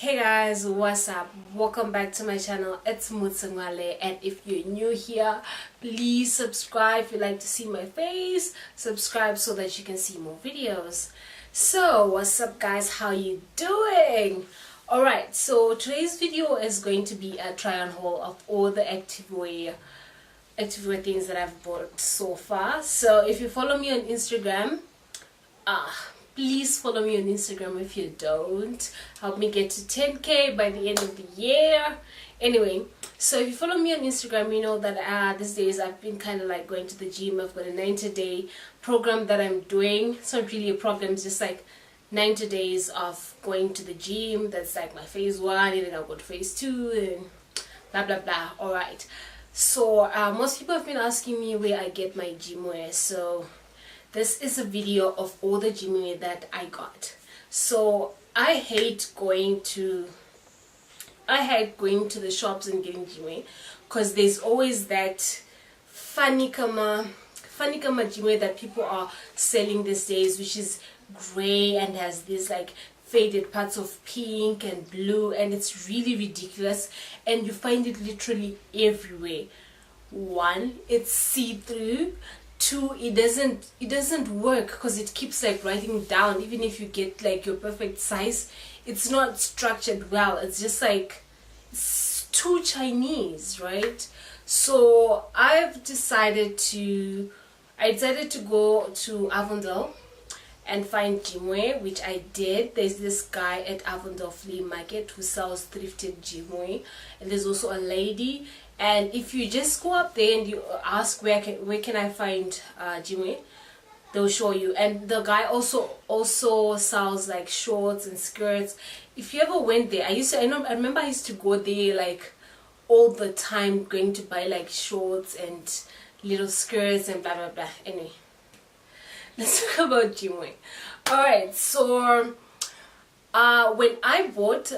Hey guys, what's up? Welcome back to my channel. It's Mutsa, Mwale, and if you're new here, please subscribe. If you like to see my face, subscribe so that you can see more videos. So what's up guys, how you doing? Alright, so today's video is going to be a try on haul of all the activewear things that I've bought so far. So if you follow me on Instagram, please follow me on Instagram. If you don't, help me get to 10k by the end of the year. Anyway, so if you follow me on Instagram, you know that these days I've been kind of like going to the gym. I've got a 90-day program that I'm doing. It's not really a program, it's just like 90 days of going to the gym. That's like my phase 1, and then I'll go to phase 2 and blah blah blah. Alright, so most people have been asking me where I get my gym wear, so this is a video of all the gym wear that I got. So I hate going to the shops and getting gym wear because there's always that funny kama gym wear that people are selling these days, which is gray and has these like faded parts of pink and blue, and it's really ridiculous, and you find it literally everywhere. 1, it's see-through. 2, it doesn't work because it keeps like writing down. Even if you get like your perfect size, it's not structured well. It's just like it's too Chinese, right? So I decided to go to Avondale and find gym wear, which I did. There's this guy at Avondale flea market who sells thrifted gym wear, and there's also a lady. And if you just go up there and you ask where can I find gym wear, they'll show you. And the guy also sells like shorts and skirts. If you ever went there, I remember I used to go there like all the time, going to buy like shorts and little skirts and blah blah blah. Anyway, let's talk about gym wear. Alright, so when I bought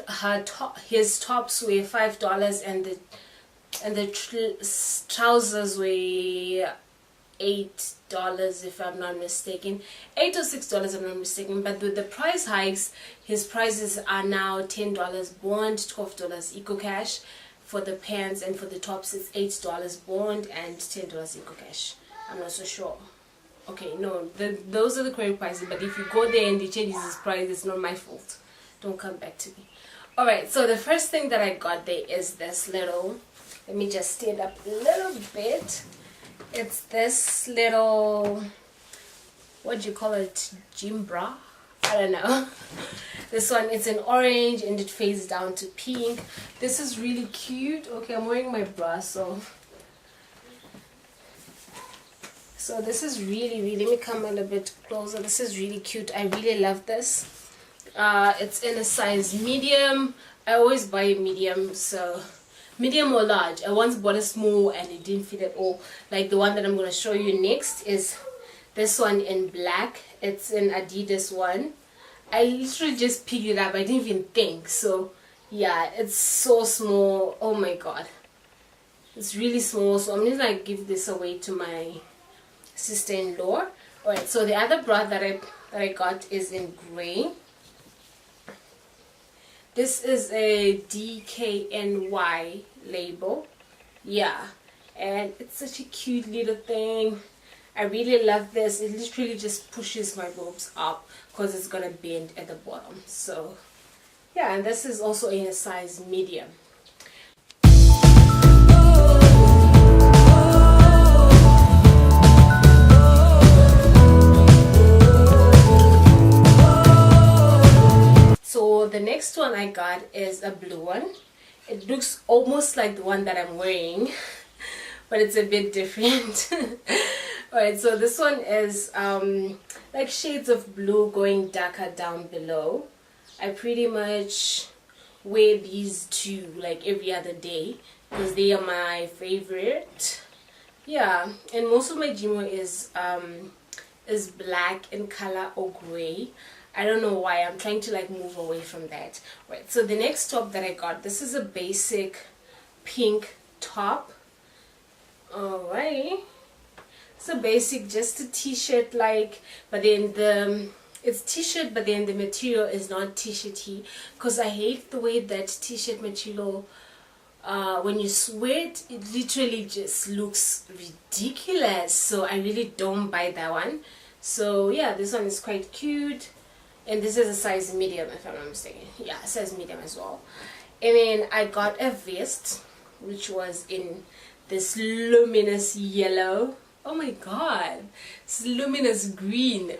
his tops were $5, and the trousers were $8 if I'm not mistaken, $8 or $6 if I'm not mistaken. But with the price hikes, his prices are now $10 bond, $12 eco cash for the pants, and for the tops it's $8 bond and $10 eco cash. I'm not so sure. Okay, no, those are the correct prices, but if you go there and he changes his price, it's not my fault. Don't come back to me. Alright, so the first thing that I got there is this little, let me just stand up a little bit. It's this little, what do you call it, gym bra? I don't know. This one, it's in orange and it fades down to pink. This is really cute. Okay, I'm wearing my bra, so this is really, let me come a little bit closer. This is really cute. I really love this. It's in a size medium. I always buy a medium, so medium or large. I once bought a small and it didn't fit at all. Like the one that I'm going to show you next is this one in black. It's an Adidas one. I literally just picked it up. I didn't even think. So yeah, it's so small. Oh my god, it's really small. So I'm just going to give this away to my sister-in-law. Alright, so the other bra that I got is in gray. This is a DKNY label. Yeah, and it's such a cute little thing. I really love this. It literally just pushes my boobs up because it's gonna bend at the bottom. So yeah, and this is also in a size medium. So the next one I got is a blue one. It looks almost like the one that I'm wearing, but it's a bit different. Alright, so this one is like shades of blue going darker down below. I pretty much wear these two like every other day because they are my favorite. Yeah, and most of my gym wear is black in color or gray. I don't know why. I'm trying to like move away from that. Right, so the next top that I got, this is a basic pink top. Alright, it's a basic, just a t-shirt like, but then it's t-shirt, but then the material is not t-shirty, because I hate the way that t-shirt material, when you wear it, it literally just looks ridiculous. So I really don't buy that one. So yeah, this one is quite cute, and this is a size medium if I'm not mistaken. Yeah, size medium as well. And then I got a vest, which was in this luminous yellow. Oh my god, it's luminous green.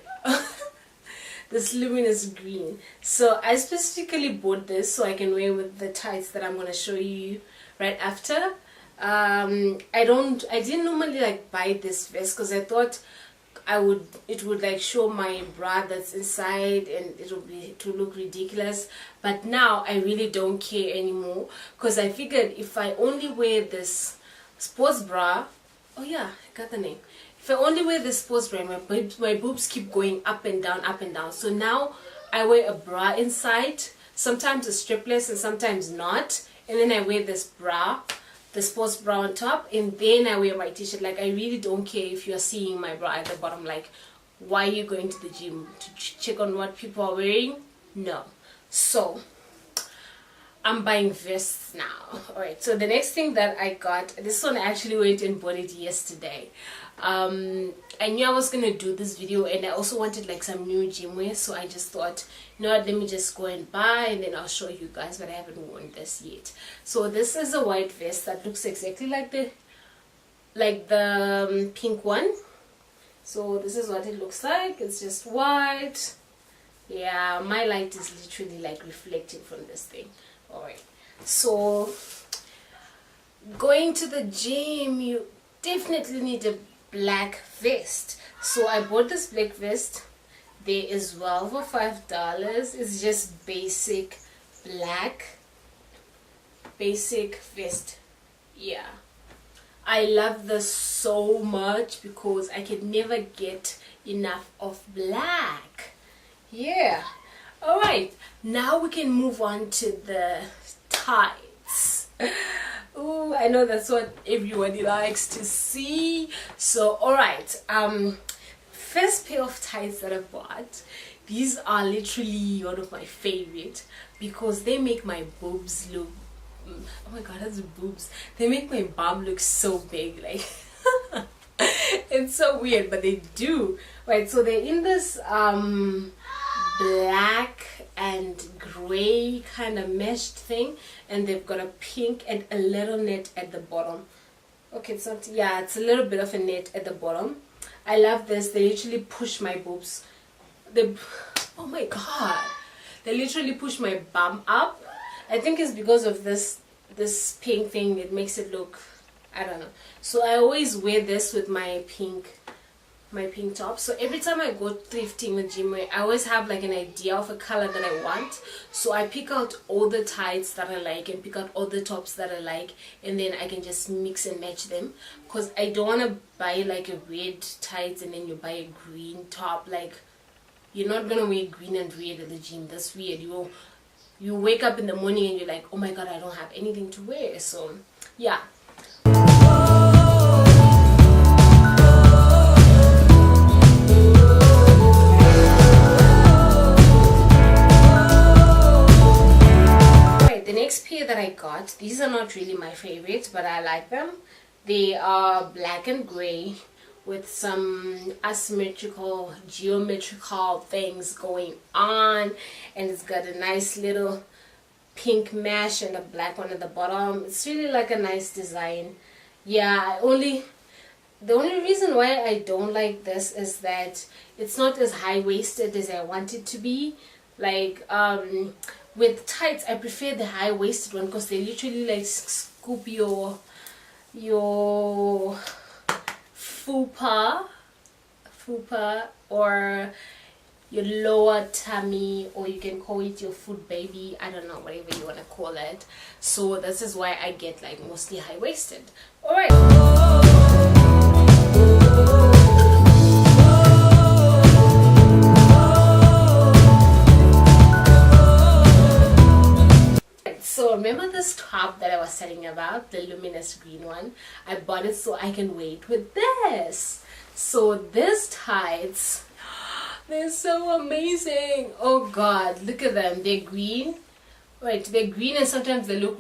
This luminous green. So I specifically bought this so I can wear with the tights that I'm going to show you right after. I didn't normally like buy this vest because I thought it would like show my bra that's inside, and it would look ridiculous. But now I really don't care anymore, because I figured if I only wear this sports bra, oh yeah, I got the name. If I only wear this sports bra, my boobs keep going up and down, up and down. So now I wear a bra inside, sometimes a strapless and sometimes not, and then I wear this bra, the sports bra on top, and then I wear my t-shirt. Like, I really don't care if you're seeing my bra at the bottom. Like, why are you going to the gym? To check on what people are wearing? No. So I'm buying vests now. Alright, so the next thing that I got, this one I actually went and bought it yesterday. I knew I was gonna do this video, and I also wanted like some new gym wear, so I just thought, you know what, let me just go and buy, and then I'll show you guys, but I haven't worn this yet. So this is a white vest that looks exactly like the pink one. So this is what it looks like. It's just white. Yeah, my light is literally like reflecting from this thing. Alright, so going to the gym, you definitely need a black vest. So I bought this black vest. There is well for $5. It's just basic black basic vest. Yeah, I love this so much because I can never get enough of black. Yeah. Alright, now we can move on to the tights. Oh, I know that's what everybody likes to see. So alright, first pair of tights that I bought, these are literally one of my favorite because they make my boobs look, oh my god, that's boobs, they make my bum look so big, like it's so weird, but they do. Right, so they're in this black and gray kind of meshed thing, and they've got a pink and a little net at the bottom. Okay, it's not, yeah, it's a little bit of a net at the bottom. I love this. They literally push my boobs. Oh my god, they literally push my bum up. I think it's because of this pink thing. It makes it look, I don't know. So I always wear this with my pink top. So every time I go thrifting with gym wear, I always have like an idea of a color that I want. So I pick out all the tights that I like and pick out all the tops that I like, and then I can just mix and match them, because I don't want to buy like a red tights and then you buy a green top. Like, you're not gonna wear green and red at the gym. That's weird. You wake up in the morning and you're like, oh my god, I don't have anything to wear. So yeah. Next pair that I got, these are not really my favorites, but I like them. They are black and gray with some asymmetrical geometrical things going on, and it's got a nice little pink mesh and a black one at the bottom. It's really like a nice design. Yeah, the only reason why I don't like this is that it's not as high-waisted as I want it to be. Like, with tights, I prefer the high-waisted one because they literally like scoop your fupa or your lower tummy, or you can call it your foot baby, I don't know, whatever you want to call it. So this is why I get like mostly high-waisted. Alright. So remember this top that I was telling you about, the luminous green one? I bought it so I can wear it with this. So this tights, They're so amazing. Oh god, look at them. They're green. Right, they're green and sometimes they look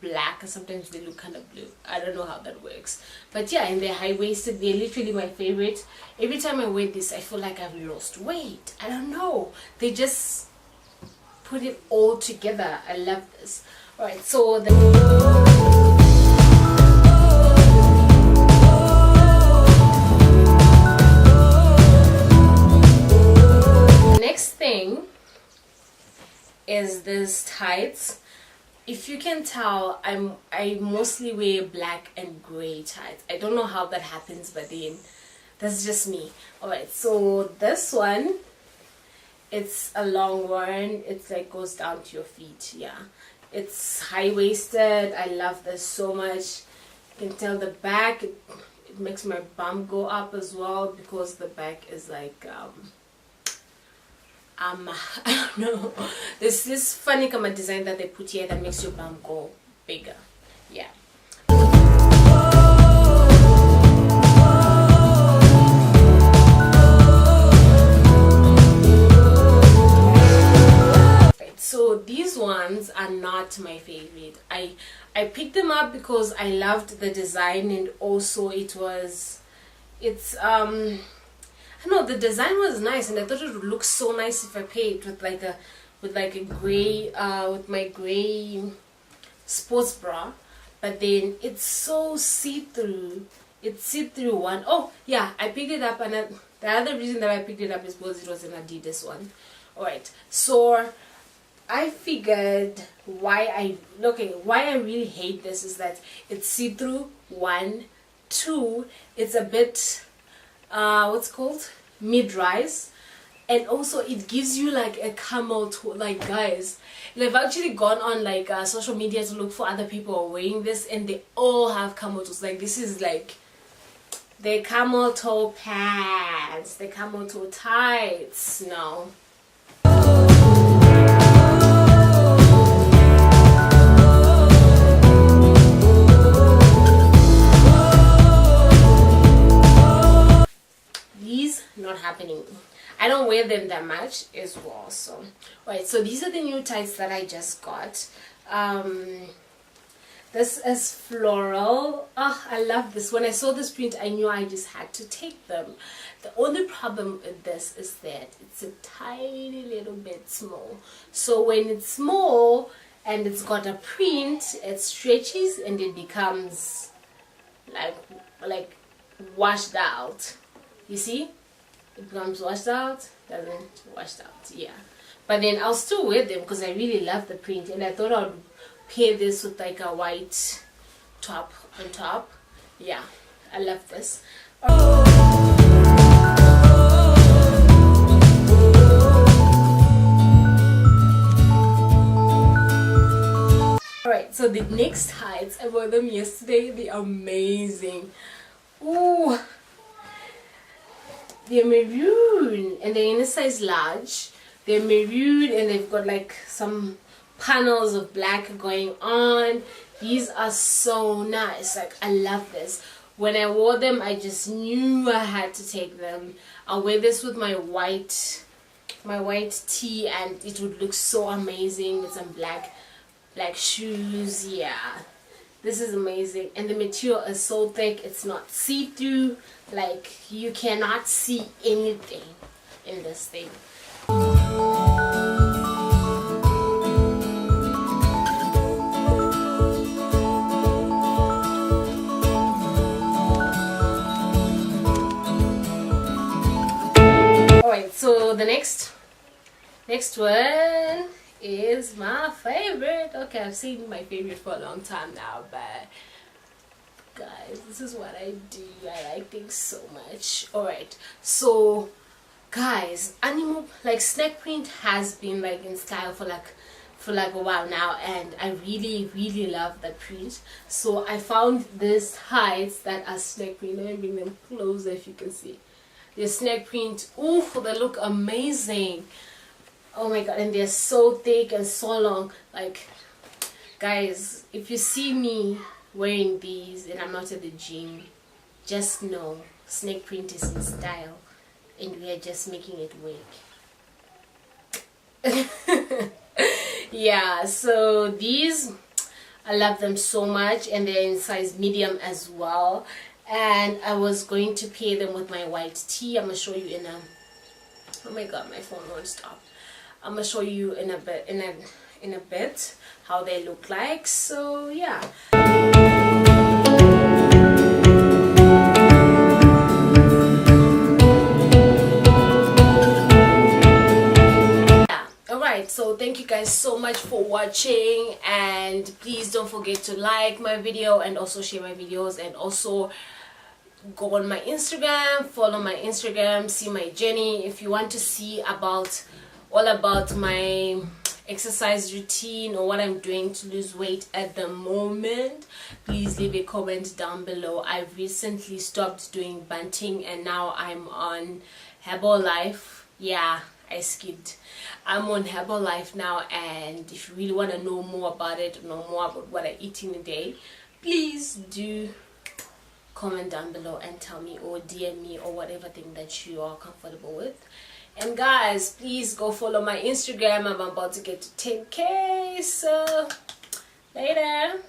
black and sometimes they look kind of blue. I don't know how that works. But yeah, and they're high-waisted. They're literally my favorite. Every time I wear this, I feel like I've lost weight. I don't know. They just put it all together. I love this. Alright, so the next thing is this tights. If you can tell, I mostly wear black and gray tights. I don't know how that happens, but then that's just me. Alright, so this one, it's a long one. It's like goes down to your feet. Yeah, it's high-waisted. I love this so much. You can tell the back, it makes my bum go up as well because the back is like I don't know. There's this funny kind of design that they put here that makes your bum go bigger. Yeah. So these ones are not my favorite. I picked them up because I loved the design and also I don't know, the design was nice and I thought it would look so nice if I paired with like a gray with my gray sports bra, but then it's so see-through. It's see-through one. Oh yeah, I picked it up, and the other reason that I picked it up is because it was an Adidas one. Alright, so I figured why I really hate this is that it's see-through, 1, 2, it's a bit what's called mid-rise, and also it gives you like a camel toe. Like guys, I've actually gone on like social media to look for other people wearing this and they all have camel toes. Like this is like the camel toe pants, the camel toe tights. No. Not happening. I don't wear them that much as well. So right, so these are the new tights that I just got. This is floral. Oh, I love this. When I saw this print, I knew I just had to take them. The only problem with this is that it's a tiny little bit small. So when it's small and it's got a print, it stretches and it becomes like washed out. You see? It becomes washed out, doesn't washed out, yeah. But then I'll still wear them because I really love the print, and I thought I would pair this with like a white top on top. Yeah, I love this. Alright, so the next tights, I wore them yesterday. They're amazing. Ooh. They're maroon and they're in a size large. They're maroon and they've got like some panels of black going on. These are so nice. Like I love this. When I wore them, I just knew I had to take them. I'll wear this with my white tee and it would look so amazing with some black shoes. Yeah. This is amazing, and the material is so thick, it's not see-through. Like you cannot see anything in this thing. Alright, so the next one is my favorite. Okay, I've seen my favorite for a long time now, but guys, this is what I do. I like things so much. Alright, so guys, animal like snake print has been like in style for like a while now, and I really love the print. So I found these tights that are snake print. Let me bring them closer if you can see. They're snake print. Ooh, they look amazing. Oh my god, and they're so thick and so long. Like guys, if you see me wearing these and I'm not at the gym, just know snake print is in style. and we are just making it work. Yeah, so these, I love them so much, and they're in size medium as well. And I was going to pair them with my white tea. I'm gonna show you in a, oh my god, my phone won't stop. I'm gonna show you in a bit how they look like. So yeah. Alright, so thank you guys so much for watching, and please don't forget to like my video and also share my videos, and also go on my Instagram, follow my Instagram, see my journey. If you want to see all about my exercise routine or what I'm doing to lose weight at the moment, please leave a comment down below. I recently stopped doing bunting and now I'm on Herbalife. Yeah, I skipped. I'm on Herbalife now, and if you really want to know more about it, know more about what I eat in a day, please do comment down below and tell me, or DM me, or whatever thing that you are comfortable with. And guys, please go follow my Instagram. I'm about to get to 10K, so later.